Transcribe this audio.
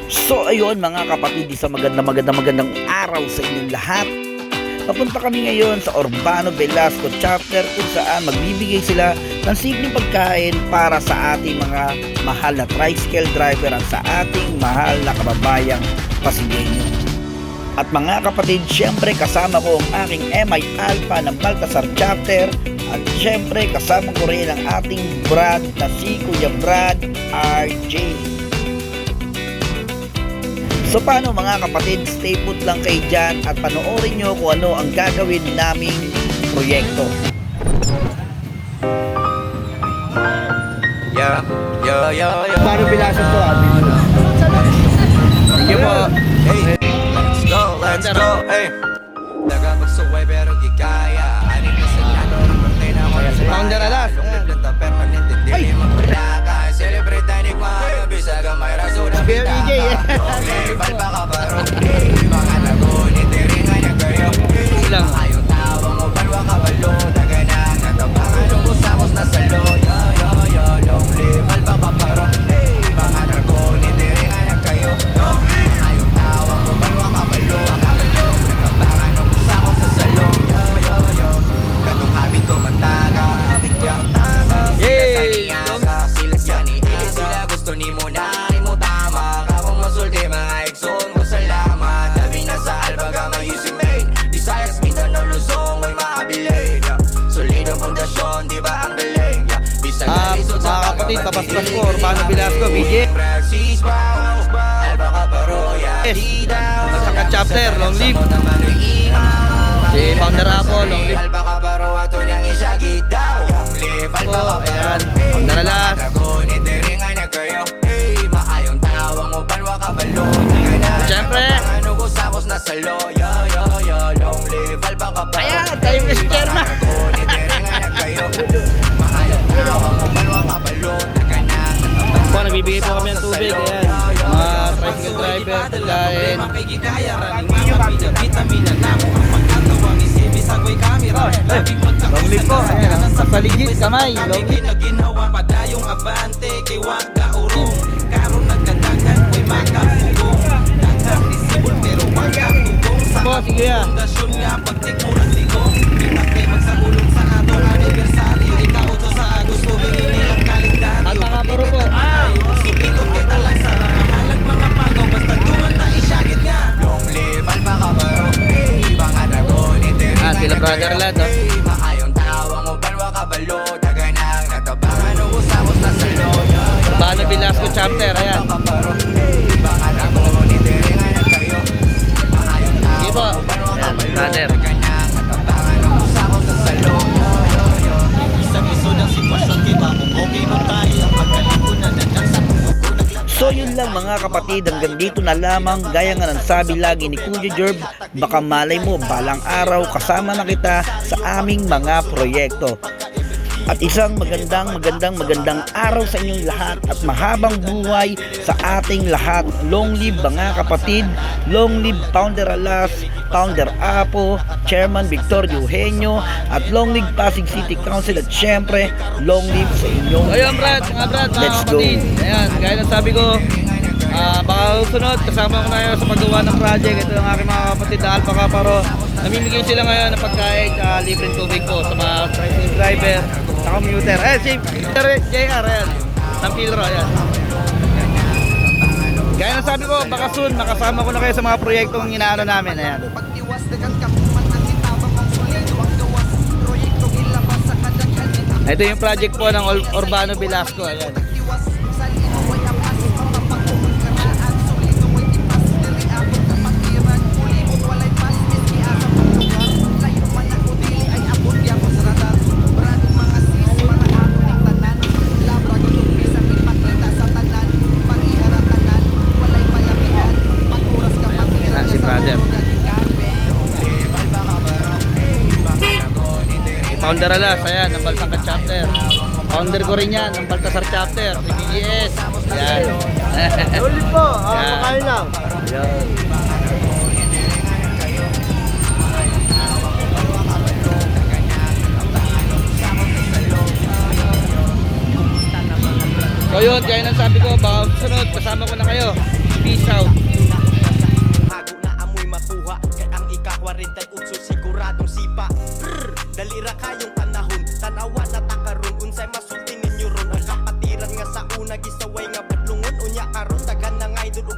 So ayun mga kapatid, isang magandang araw sa inyong lahat. Papunta kami ngayon sa Urbano Velasco chapter kung saan magbibigay sila ng simpleng pagkain para sa ating mga mahal na tricycle driver at sa ating mahal na kababayang Pasigenyo. At mga kapatid, syempre kasama ko ang aking MI Alpha ng Baltasar chapter at syempre kasama ko rin ang ating Brad na si Kuya Brad RJ. So paano mga kapatid, stay put lang kayo dyan at panoorin nyo kung ano ang gagawin naming proyekto. Paano bilasan to? Sige po. Hey, let's go, hey. Nagapagsuway pero di kaya. Aning kasalyano ng birthday na ako. Founder alas. Planta permanente, di magpalaka. Celebrate tayo ni Kwa. Bisaga may raso na PJ. Okay, balba ka baro. Mga nagunit, tiringan niya kayo. Ayong tawang mo, balwa ka balo. Taganang natabangan, lubos-akos na salo. Yo, lonely, balba ka baro. Mga nagunit, tiringan niya kayo. Ayong tawang mo, balwa ka balo. Natabangan, lubos-akos na salo. Yo, katong habit ko mantaga. Yay! Sila gusto ni mo na mo tama. Kapag masulti mga exon ko salamat. Dabi na sa albaga may using main. Desires minsan no lusong may maabili. Solidong pundasyon di ba ang galing. Mga kapatid, tapaspas ko Urbano Velasco, BJ. Yes. Masaka chapter, long live. Si Founder Apple, long live. Oh, ayan. Founder alas. Siyempre. Ayan, tayo Mr. Chairman. Po, nagbibigay po kami ng tubig. Ayan. Mga tricycle driver, dahil long live po. Ayan, sa paligid, kamay. Long live. Ginawa pa dayong abante kay Waka Urong. Karon nagkadagan ko'y makapugong. Nagkakisibol pero waka tugong. Sa Po, sige yan. pundasyon nga pagtikulang ligong. Pinakay magsagulong sa atong anibersaryo. Ikaw to sa Agosto, binili ang kalendaryo. At mga puro po. Subitot kay talang sa halag mga pagaw. Basta duman na isyagit nga. Ah, sila brother lahat, oh. Maayong tawang mo balwa ka balo. Taganang natabangan ubos-akos na salo. Urbano Velasco chapter, ayan. Sige po. Ayan, brother. Isang iso ng sitwasyon kita kung okay mo tayo. Ang pagkalipunan na sa So yun lang mga kapatid, hanggang dito na lamang. Gaya nga ng sabi lagi ni Kuya Jerb, baka malay mo balang araw kasama na kita sa aming mga proyekto. At isang magandang araw sa inyong lahat at mahabang buhay sa ating lahat. Long live mga kapatid, long live Founder Alas, Founder Apo, Chairman Victor Eugenio, at long live Pasig City Council, at syempre long live sa inyong. Ayun Brad, mga Let's kapatid. Ayan, gaya ng sabi ko, baka sunod, kasama ko na yun sa paggawa ng project. Ito yung aking mga kapatid na Alpha Kaparo. Namimigay sila ngayon ng pagkain, libreng tubig po sa mga tricycle driver, sa commuter. Si JR, ayan, ng Pilro, ayan. Gaya ng sabi ko, baka soon, makasama ko na kayo sa mga proyektong inaano namin, ayan. Ito yung project po ng Urbano Velasco, ayan. Si brother Founder Alas, ayan, ng Balsangkat chapter. Founder ko rin yan, ng Baltasar chapter, si BGS. Ayan. Ulit po, Yan. makain lang. Ayan. So yun, kaya nang sabi ko, baka sunod, kasama ko na kayo. Peace out. Hago na amoy makuha kay ang ika-48 siguradong sipa. Dalira kayong panahon tanawa na takaron unsay masulti ninyo ron ang kapatiran nga sa una gisaway nga badlungon unya karon daghan na nga idol ug